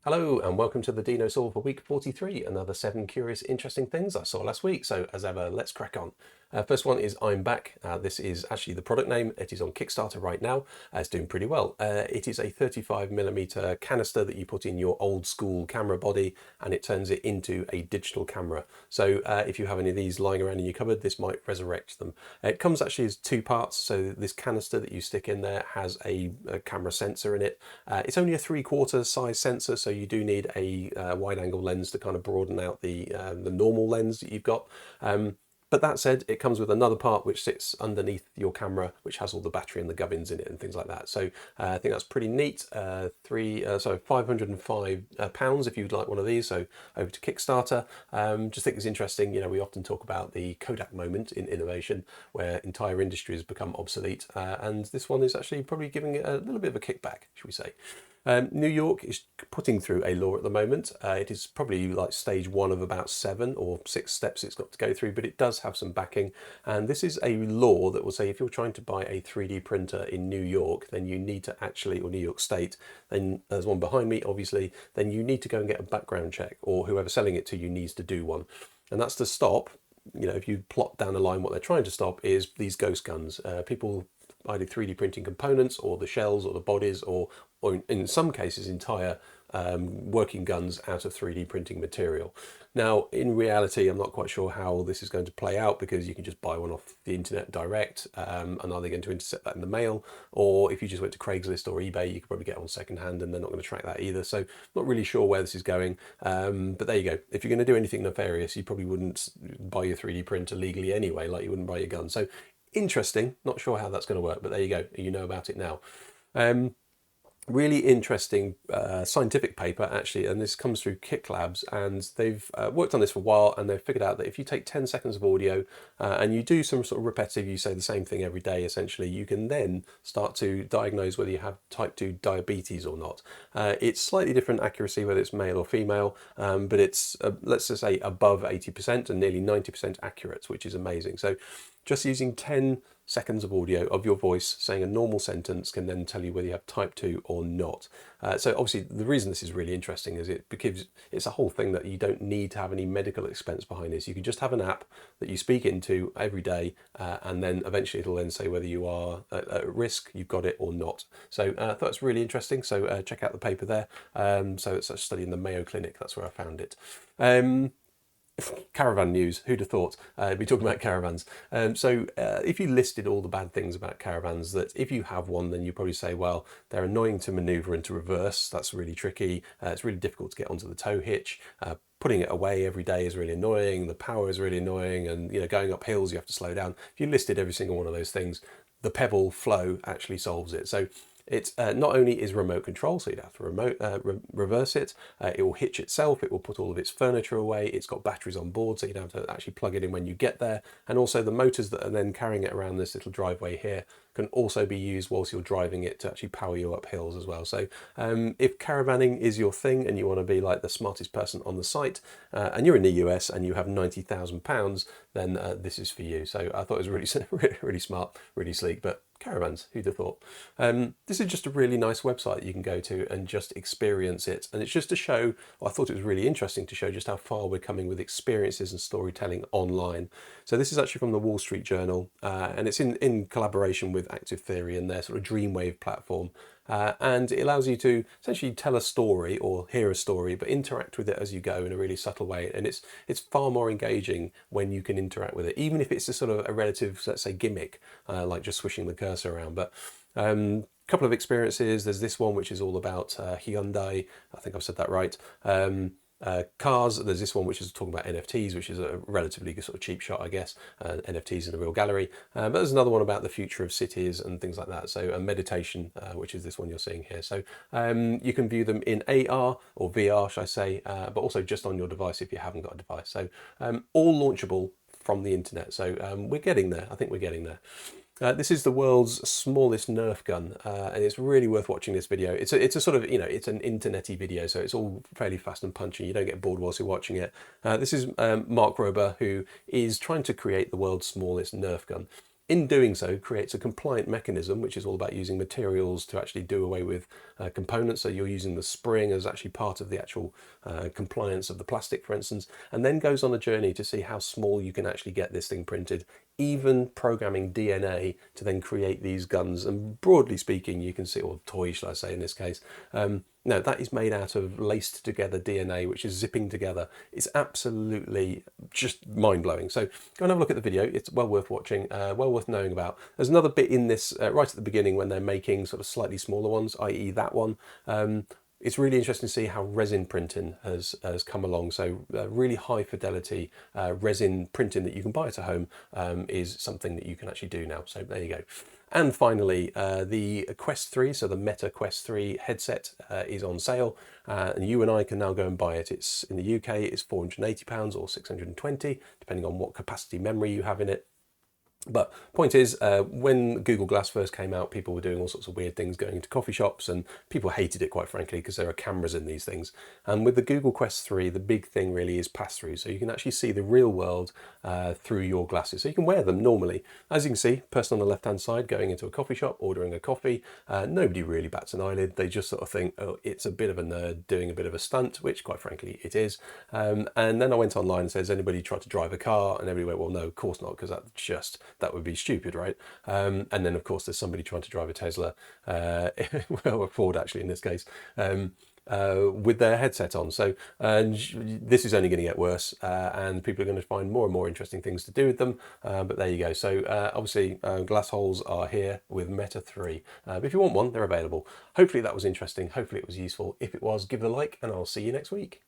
Hello and welcome to the Dinosaw for week 43, another 7 curious interesting things I saw last week. So as ever, let's crack on. First one is I'm Back. This is actually the product name. It is on Kickstarter right now. It's doing pretty well. It is a 35mm canister that you put in your old school camera body and it turns it into a digital camera. So if you have any of these lying around in your cupboard, this might resurrect them. It comes actually as two parts. So this canister that you stick in there has a camera sensor in it. It's only a 3/4 size sensor, so you do need a wide angle lens to kind of broaden out the normal lens that you've got. But that said, it comes with another part which sits underneath your camera, which has all the battery and the gubbins in it and things like that. So I think that's pretty neat. £505 if you'd like one of these. So over to Kickstarter. Just think it's interesting. You know, we often talk about the Kodak moment in innovation, where entire industries become obsolete, and this one is actually probably giving it a little bit of a kickback, should we say. New York is putting through a law at the moment. It is probably like stage 1 of about 7 or 6 steps it's got to go through, but it does have some backing. And this is a law that will say if you're trying to buy a 3D printer in New York, then you need to actually, or New York State, then there's one behind me, obviously, then you need to go and get a background check, or whoever selling it to you needs to do one. And that's to stop, you know, if you plot down the line, what they're trying to stop is these ghost guns. People either 3D printing components or the shells or the bodies or in some cases entire working guns out of 3D printing material. Now, in reality, I'm not quite sure how this is going to play out because you can just buy one off the internet direct, and are they going to intercept that in the mail? Or if you just went to Craigslist or eBay, you could probably get one secondhand and they're not going to track that either. So not really sure where this is going, but there you go. If you're going to do anything nefarious, you probably wouldn't buy your 3D printer legally anyway, like you wouldn't buy your gun. So interesting, not sure how that's going to work, but there you go, you know about it now. Really interesting scientific paper actually, and this comes through Kick Labs, and they've worked on this for a while, and they've figured out that if you take 10 seconds of audio and you do some sort of repetitive, you say the same thing every day essentially, you can then start to diagnose whether you have type 2 diabetes or not. It's slightly different accuracy whether it's male or female, but it's let's just say above 80% and nearly 90% accurate, which is amazing. So just using 10 seconds of audio of your voice saying a normal sentence can then tell you whether you have type 2 or not. So obviously the reason this is really interesting is because it's a whole thing that you don't need to have any medical expense behind this. You can just have an app that you speak into every day, and then eventually it'll then say whether you are at risk, you've got it or not. So I thought it's really interesting. So check out the paper there. So it's a study in the Mayo Clinic. That's where I found it. Caravan news, who'd have thought we're talking about caravans. So if you listed all the bad things about caravans, that if you have one, then you probably say, well, they're annoying to maneuver and to reverse. That's really tricky. It's really difficult to get onto the tow hitch. Putting it away every day is really annoying. The power is really annoying, and you know, going up hills you have to slow down. If you listed every single one of those things, the Pebble Flow actually solves it. So it's not only is remote control, so you'd have to reverse it. It will hitch itself. It will put all of its furniture away. It's got batteries on board, so you'd have to actually plug it in when you get there. And also the motors that are then carrying it around this little driveway here can also be used whilst you're driving it to actually power you up hills as well. So if caravanning is your thing and you want to be like the smartest person on the site, and you're in the US and you have £90,000, then this is for you. So I thought it was really, really smart, really sleek, but caravans, who'd have thought? This is just a really nice website you can go to and just experience it. And it's just to show, well, I thought it was really interesting to show just how far we're coming with experiences and storytelling online. So this is actually from the Wall Street Journal, and it's in collaboration with Active Theory and their sort of Dreamwave platform. And it allows you to essentially tell a story or hear a story, but interact with it as you go in a really subtle way. And it's far more engaging when you can interact with it, even if it's a sort of a relative, let's say, gimmick, like just swishing the cursor around. But couple of experiences. There's this one which is all about Hyundai. I think I've said that right. Cars. There's this one which is talking about NFTs, which is a relatively sort of cheap shot, I guess. NFTs in a real gallery. But there's another one about the future of cities and things like that. So a meditation, which is this one you're seeing here. So you can view them in AR or VR, should I say, but also just on your device if you haven't got a device. So all launchable from the internet. So we're getting there. I think we're getting there. This is the world's smallest Nerf gun, and it's really worth watching this video. It's a sort of, you know, it's an internety video, so it's all fairly fast and punchy. You don't get bored whilst you're watching it. This is Mark Rober, who is trying to create the world's smallest Nerf gun. in doing so, creates a compliant mechanism, which is all about using materials to actually do away with components. So you're using the spring as actually part of the actual compliance of the plastic, for instance, and then goes on a journey to see how small you can actually get this thing printed, even programming DNA to then create these guns. And broadly speaking, you can see, or toys, shall I say in this case, no, that is made out of laced together DNA, which is zipping together. It's absolutely just mind-blowing. So go and have a look at the video. It's well worth watching, well worth knowing about. There's another bit in this right at the beginning when they're making sort of slightly smaller ones, i.e. that one. It's really interesting to see how resin printing has come along. So really high fidelity resin printing that you can buy at home is something that you can actually do now. So there you go. And finally, the Quest 3, so the Meta Quest 3 headset is on sale, and you and I can now go and buy it. It's in the UK, it's £480 or 620, depending on what capacity memory you have in it. But point is, when Google Glass first came out, people were doing all sorts of weird things, going into coffee shops, and people hated it, quite frankly, because there are cameras in these things. And with the Google Quest 3, the big thing really is pass-through. So you can actually see the real world through your glasses. So you can wear them normally. As you can see, person on the left-hand side going into a coffee shop, ordering a coffee. Nobody really bats an eyelid. They just sort of think, oh, it's a bit of a nerd doing a bit of a stunt, which quite frankly it is. And then I went online and said, has anybody tried to drive a car? And everybody went, well, no, of course not, because that would be stupid, right? And then of course there's somebody trying to drive a Tesla, well, a Ford actually in this case, with their headset on. So this is only going to get worse, and people are going to find more and more interesting things to do with them. But there you go. So obviously Glassholes are here with Meta 3. But if you want one, they're available. Hopefully that was interesting. Hopefully it was useful. If it was, give it a like, and I'll see you next week.